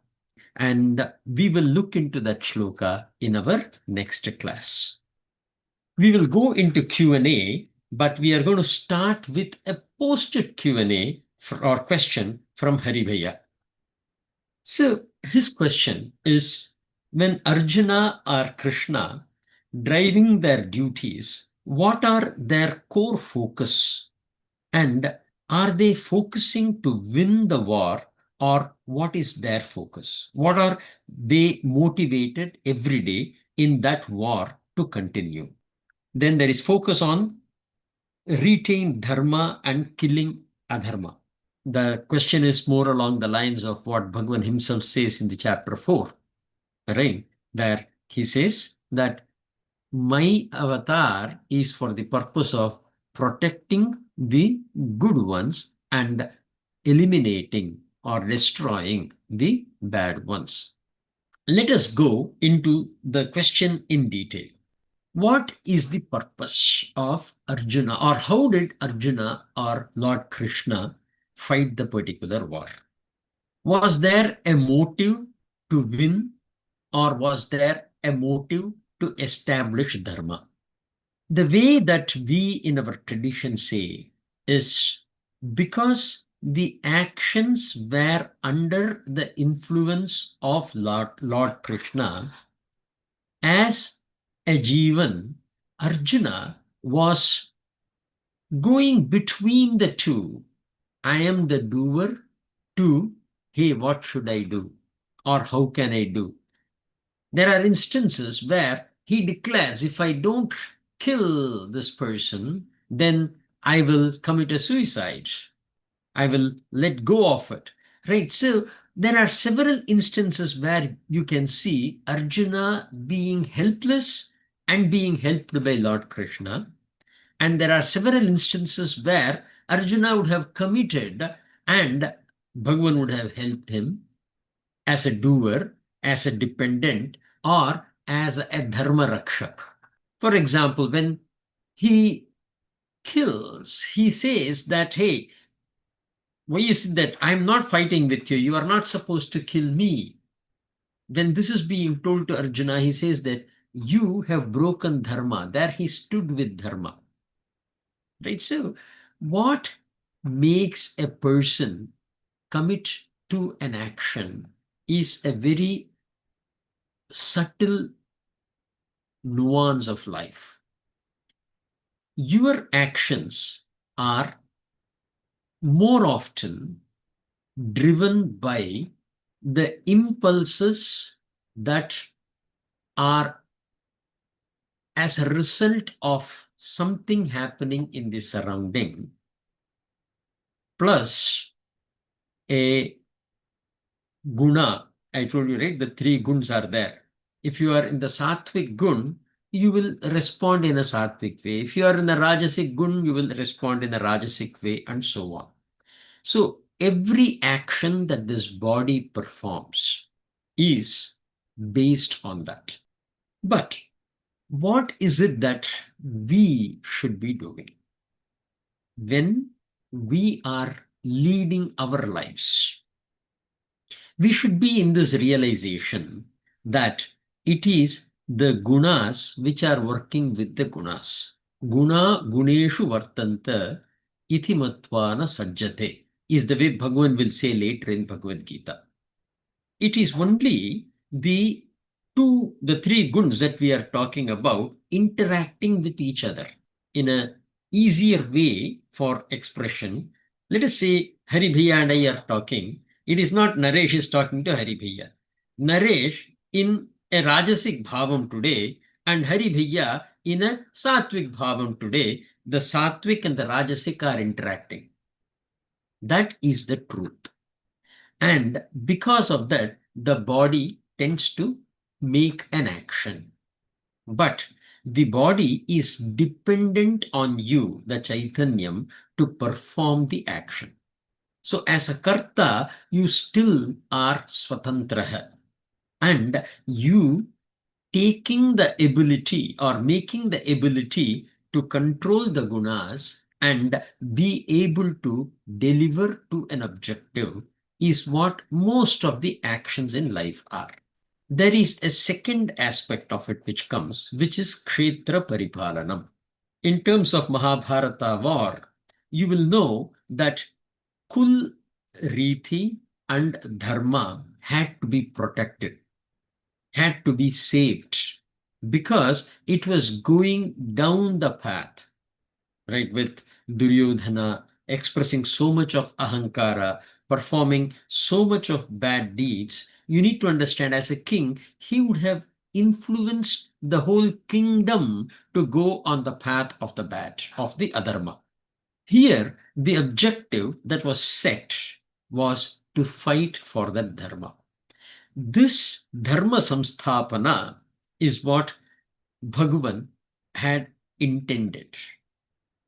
And we will look into that shloka in our next class. We will go into Q&A, but we are going to start with a posted Q&A or question from Hari Bhaiya. So his question is, when Arjuna or Krishna driving their duties, what are their core focus? And are they focusing to win the war, or what is their focus? What are they motivated every day in that war to continue? Then there is focus on retain dharma and killing adharma. The question is more along the lines of what Bhagwan himself says in the chapter 4, right? Where he says that my avatar is for the purpose of protecting the good ones and eliminating or destroying the bad ones. Let us go into the question in detail. What is the purpose of Arjuna, or how did Arjuna or Lord Krishna fight the particular war? Was there a motive to win, or was there a motive to establish Dharma? The way that we in our tradition say is because the actions were under the influence of Lord Krishna, as a Jivan, Arjuna was going between the two. I am the doer to, hey, what should I do? Or how can I do? There are instances where he declares, if I don't kill this person, then I will commit a suicide. I will let go of it. Right? So there are several instances where you can see Arjuna being helpless and being helped by Lord Krishna. And there are several instances where Arjuna would have committed and Bhagavan would have helped him as a doer, as a dependent, or as a dharma rakshak. For example, when he kills, he says that, hey, why is it that I'm not fighting with you? You are not supposed to kill me. When this is being told to Arjuna, he says that you have broken dharma. There he stood with dharma. Right? So what makes a person commit to an action is a very subtle nuance of life. Your actions are more often driven by the impulses that are as a result of something happening in the surrounding, plus a guna. I told you, right? The three guns are there. If you are in the sattvic gun, you will respond in a sattvic way. If you are in the rajasic gun, you will respond in a rajasic way, and so on. So every action that this body performs is based on that. But what is it that we should be doing when we are leading our lives? We should be in this realization that it is the gunas which are working with the gunas. Guna guneshu vartanta iti matvana sajjate is the way Bhagavan will say later in Bhagavad Gītā. It is only the the three guns that we are talking about interacting with each other in a easier way for expression. Let us say Hari Bhaiya and I are talking. It is not Naresh is talking to Hari Bhaiya. Naresh in a Rajasic Bhavam today and Hari Bhaiya in a Sattvic Bhavam today. The Sattvic and the Rajasic are interacting. That is the truth. And because of that, the body tends to make an action. But the body is dependent on you, the Chaitanyam, to perform the action. So as a Karta, you still are Swatantraha. And you taking the ability or making the ability to control the gunas and be able to deliver to an objective is what most of the actions in life are. There is a second aspect of it which comes, which is Kshetra Paripalanam. In terms of Mahabharata war, you will know that Kul, Riti and Dharma had to be protected, had to be saved, because it was going down the path, right, with Duryodhana expressing so much of ahankara, performing so much of bad deeds. You need to understand, as a king, he would have influenced the whole kingdom to go on the path of the bad, of the adharma. Here, the objective that was set was to fight for that dharma. This dharma samsthapana is what Bhagavan had intended,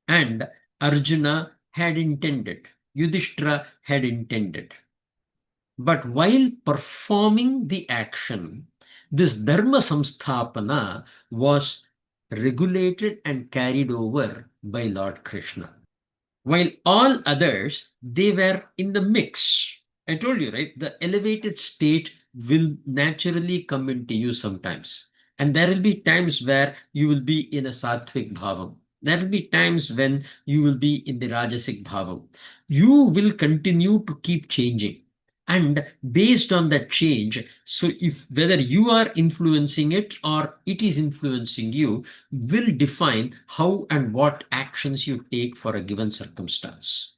and Arjuna had intended, Yudhishthira had intended. But while performing the action, this dharma samsthapana was regulated and carried over by Lord Krishna. While all others, they were in the mix. I told you, right? The elevated state will naturally come into you sometimes. And there will be times where you will be in a sattvic bhavam. There will be times when you will be in the rajasic bhavam. You will continue to keep changing. And based on that change, so if whether you are influencing it or it is influencing you, will define how and what actions you take for a given circumstance.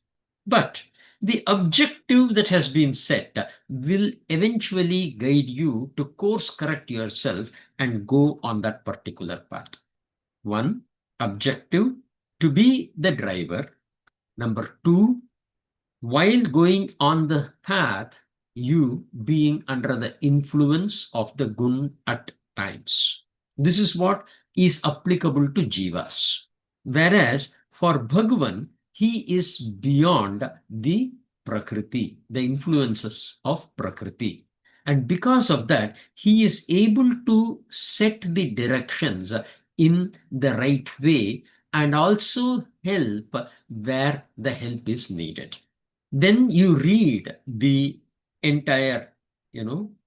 But the objective that has been set will eventually guide you to course correct yourself and go on that particular path. One, objective, to be the driver. Number two, while going on the path, you being under the influence of the gun at times. This is what is applicable to jivas. Whereas for Bhagavan, he is beyond the prakriti, the influences of prakriti. And because of that, he is able to set the directions in the right way and also help where the help is needed. Then you read the entire,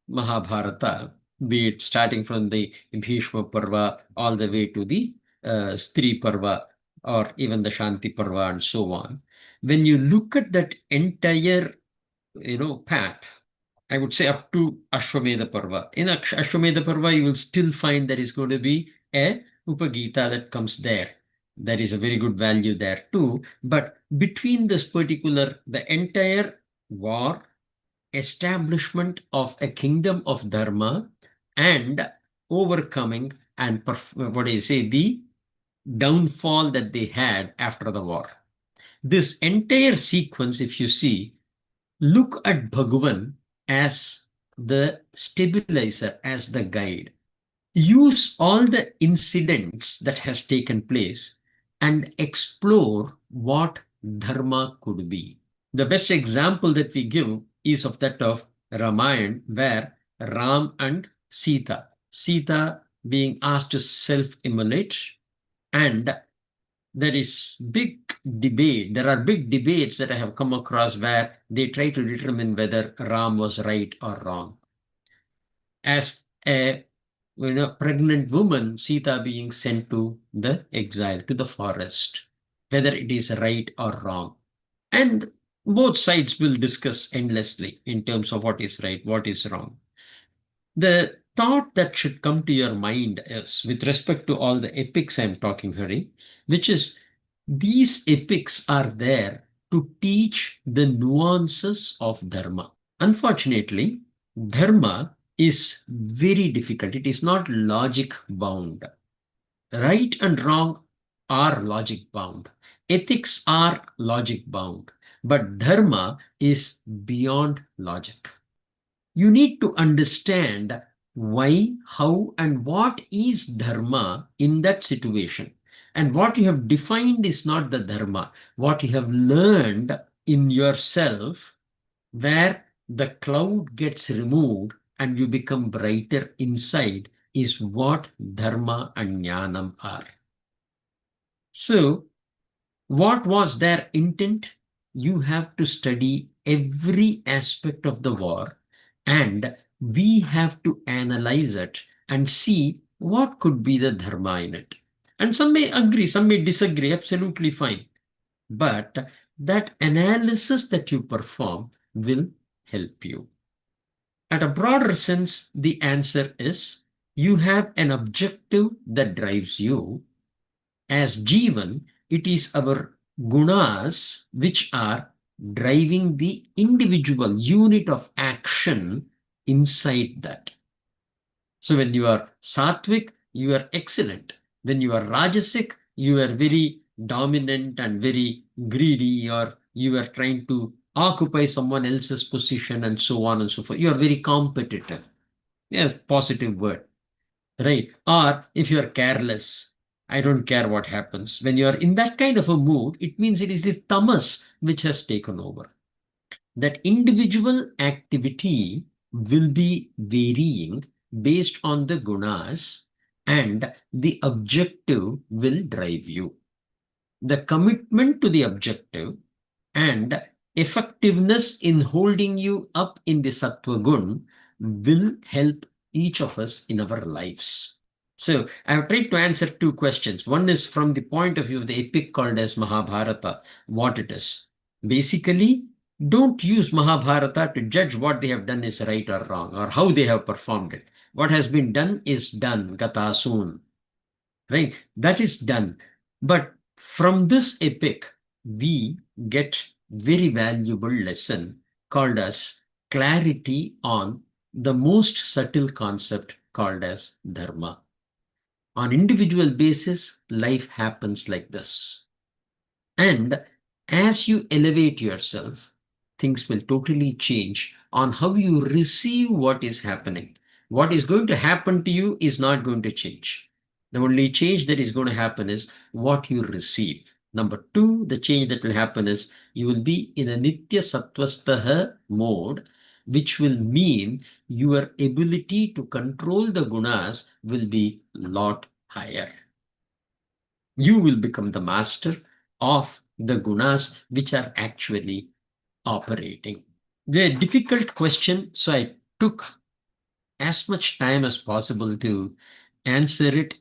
Mahabharata, be it starting from the Bhishma Parva all the way to the Strī Parva or even the Shanti Parva and so on. When you look at that entire, path, I would say up to Ashwamedha Parva. In Ashwamedha Parva, you will still find there is going to be a Upagita that comes there. There is a very good value there too. But between this particular, the entire war, establishment of a kingdom of Dharma, and overcoming and the downfall that they had after the war. This entire sequence, if you see, look at Bhagavan as the stabilizer, as the guide. Use all the incidents that has taken place and explore what dharma could be. The best example that we give is of that of Ramayana, where Ram and Sita being asked to self-immolate, and there is big debate. There are big debates that I have come across where they try to determine whether Ram was right or wrong. As a pregnant woman, Sita being sent to the exile, to the forest, whether it is right or wrong. And both sides will discuss endlessly in terms of what is right, what is wrong. The thought that should come to your mind is, with respect to all the epics I'm talking, Hari, which is these epics are there to teach the nuances of Dharma. Unfortunately, Dharma is very difficult. It is not logic bound. Right and wrong are logic bound. Ethics are logic bound. But Dharma is beyond logic. You need to understand why, how, and what is Dharma in that situation. And what you have defined is not the Dharma. What you have learned in yourself, where the cloud gets removed and you become brighter inside, is what Dharma and Jnanam are. So, what was their intent? You have to study every aspect of the war, and we have to analyze it and see what could be the Dharma in it. And some may agree, some may disagree, absolutely fine. But that analysis that you perform will help you. At a broader sense, the answer is you have an objective that drives you. As Jivan, it is our gunas which are driving the individual unit of action inside that. So when you are sattvic, you are excellent. When you are rajasic, you are very dominant and very greedy, or you are trying to occupy someone else's position and so on and so forth. You are very competitive. Yes, positive word. Right. Or if you are careless, I don't care what happens. When you are in that kind of a mood, it means it is the tamas which has taken over. That individual activity will be varying based on the gunas, and the objective will drive you. The commitment to the objective and effectiveness in holding you up in the Sattva Gun will help each of us in our lives. So I have tried to answer two questions. One is from the point of view of the epic called as Mahabharata, what it is. Basically, don't use Mahabharata to judge what they have done is right or wrong, or how they have performed it. What has been done is done, gata soon. Right? That is done. But from this epic, we get very valuable lesson called as clarity on the most subtle concept called as dharma. On individual basis, life happens like this. And as you elevate yourself, things will totally change on how you receive what is happening. What is going to happen to you is not going to change. The only change that is going to happen is what you receive. Number two, the change that will happen is you will be in a nitya sattvastaha mode, which will mean your ability to control the gunas will be a lot higher. You will become the master of the gunas which are actually operating. The difficult question, so I took as much time as possible to answer it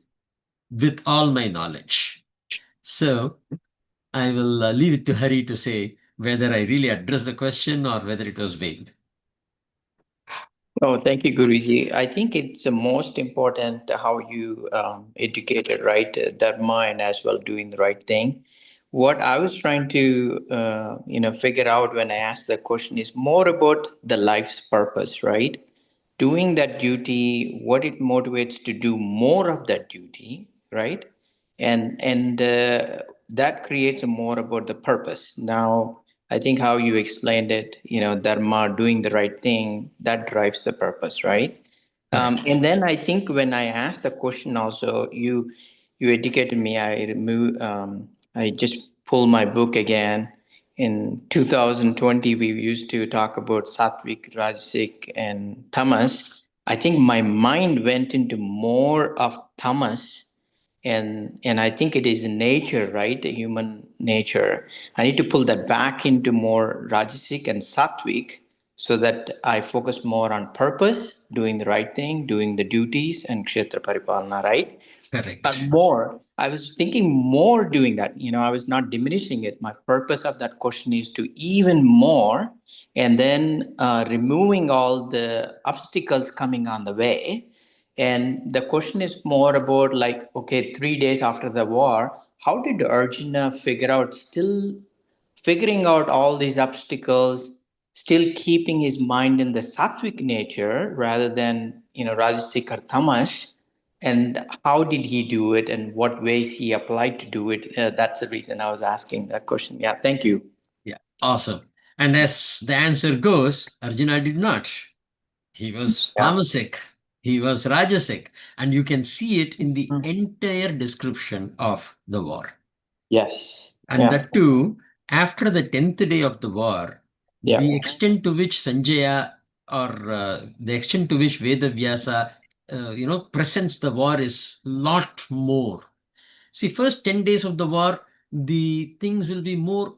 with all my knowledge. So I will leave it to Hari to say whether I really addressed the question or whether it was vague. Oh, thank you, Guruji. I think it's the most important how you educated, right? Dharma and as well doing the right thing. What I was trying to, figure out when I asked the question is more about the life's purpose, right? Doing that duty, what it motivates to do more of that duty, right? And that creates a more about the purpose. Now, I think how you explained it, dharma, doing the right thing, that drives the purpose, right? And then I think when I asked the question, also you educated me. I just pulled my book again. In 2020, we used to talk about Sattvic, Rajasic, and Tamas. I think my mind went into more of Tamas, and I think it is nature, right? Human nature. I need to pull that back into more Rajasic and Sattvic so that I focus more on purpose, doing the right thing, doing the duties, and Kshetra Paripalana, right? Correct. More. I was thinking more doing that. I was not diminishing it. My purpose of that question is to even more, and then removing all the obstacles coming on the way. And the question is more about like, okay, 3 days after the war, how did Arjuna figuring out all these obstacles, still keeping his mind in the sattvic nature rather than, rajasic or tamas? And how did he do it, and what ways he applied to do it? That's the reason I was asking that question. Yeah, thank you. Yeah, awesome. And as the answer goes, Arjuna did not. He was Yeah. tamasic, he was rajasic, and you can see it in the entire description of the war. Yes. And Yeah. that too, after the 10th day of the war, Yeah. the extent to which Sanjaya or the extent to which Vedavyasa, presents the war is lot more. See, first 10 days of the war, the things will be more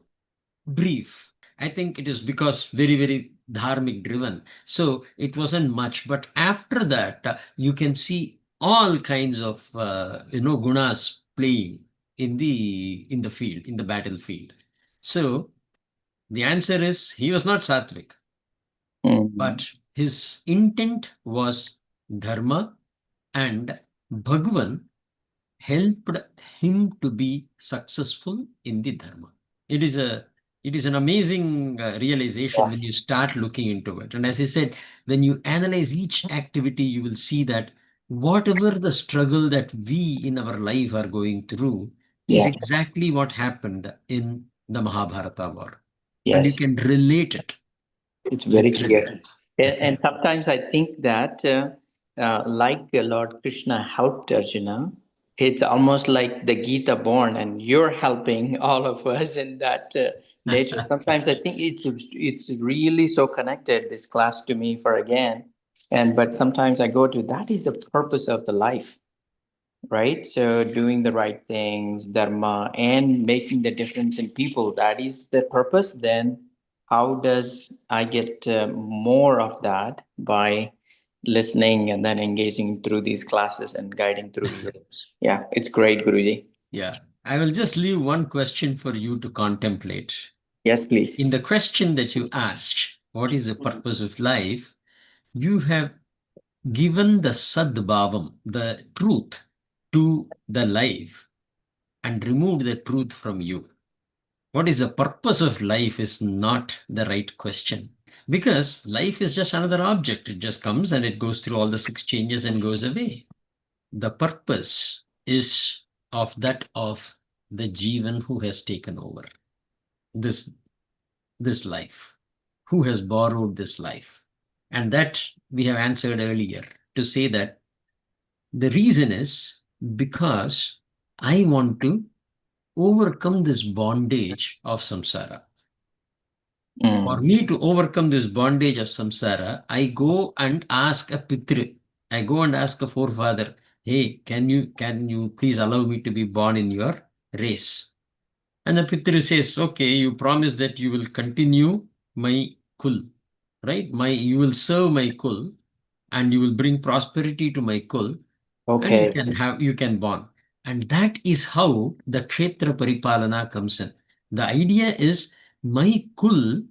brief. I think it is because very, very dharmic driven. So it wasn't much. But after that, you can see all kinds of, gunas playing in the field, in the battlefield. So the answer is he was not sattvic, Mhm. but his intent was dharma, and Bhagavan helped him to be successful in the dharma. It is a it is an amazing realization when you start looking into it. And as I said, when you analyze each activity, you will see that whatever the struggle that we in our life are going through is Yeah. exactly what happened in the Mahabharata war. And you Yes. can relate it, It's very literally. clear. And sometimes I think that, like Lord Krishna helped Arjuna, it's almost like the Gita born, and you're helping all of us in that nature. Sometimes I think it's really so connected, this class, to me for again. But sometimes I go to that is the purpose of the life, right? So doing the right things, dharma, and making the difference in people, that is the purpose. Then how does I get more of that by listening and then engaging through these classes and guiding through you? Yeah, it's great, Guruji. Yeah. I will just leave one question for you to contemplate. Yes, please. In the question that you asked, what is the purpose of life? You have given the sadbhavam, the truth, to the life and removed the truth from you. What is the purpose of life is not the right question, because life is just another object. It just comes and it goes through all the six changes and goes away. The purpose is of the Jivan who has taken over this this life, who has borrowed this life. And that we have answered earlier to say that the reason is because I want to overcome this bondage of samsara. For Mm. me to overcome this bondage of samsara, I go and ask a pitri. I go and ask a forefather, hey, can you please allow me to be born in your race? And the Pitri says, okay, you promise that you will continue my kul, right? You will serve my kul and you will bring prosperity to my kul, and Okay. you can born. And that is how the Kshetra Paripalana comes in. The idea is my kul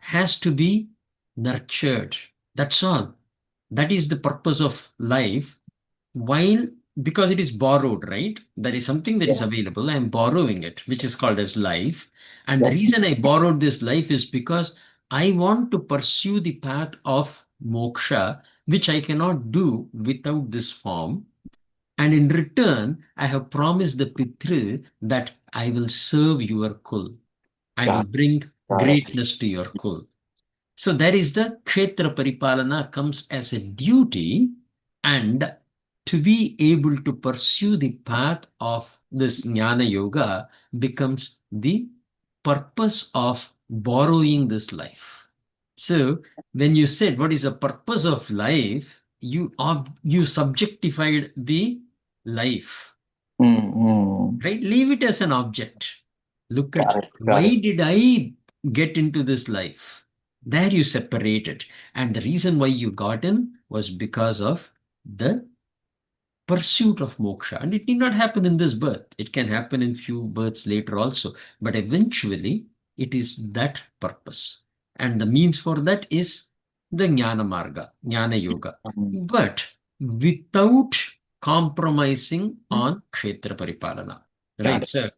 has to be nurtured. That's all. That is the purpose of life. While, because it is borrowed, right? There is something that is Yeah. available. I am borrowing it, which is called as life. And the Yeah. reason I borrowed this life is because I want to pursue the path of moksha, which I cannot do without this form. And in return, I have promised the Pitru that I will serve your kul. I will Got bring got it. greatness to your kul. So there is the Kshetra Paripalana comes as a duty, and to be able to pursue the path of this Jnana Yoga becomes the purpose of borrowing this life. So when you said what is the purpose of life, you subjectified the life, Mm-hmm. right? Leave it as an object. Look at Got it. Got why it. did I get into this life? There you separate it. And the reason why you got in was because of the pursuit of moksha. And it need not happen in this birth. It can happen in few births later also. But eventually, it is that purpose. And the means for that is the Jnana Marga, Jnana Yoga. Mhm. But without compromising on Kshetra Paripalana. Got Right. it. So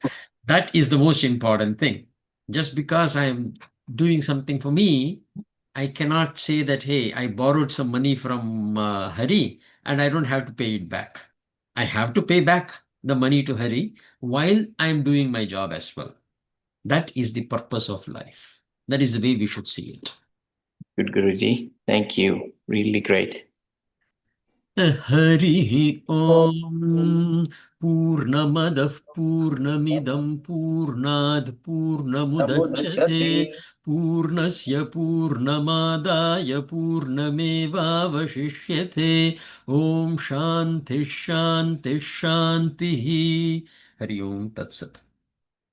that is the most important thing. Just because I'm doing something for me, I cannot say that, hey, I borrowed some money from Hari and I don't have to pay it back. I have to pay back the money to Hari while I'm doing my job as well. That is the purpose of life. That is the way we should see it. Good, Guruji. Thank you. Really great. Harihi Om Purnamadah Purnamidam Purnad Purnamudachyate Purnasya Purnamadaya Purnamevavashishyate Om Shanti Shanti Shanti Hari Om Tat Sat.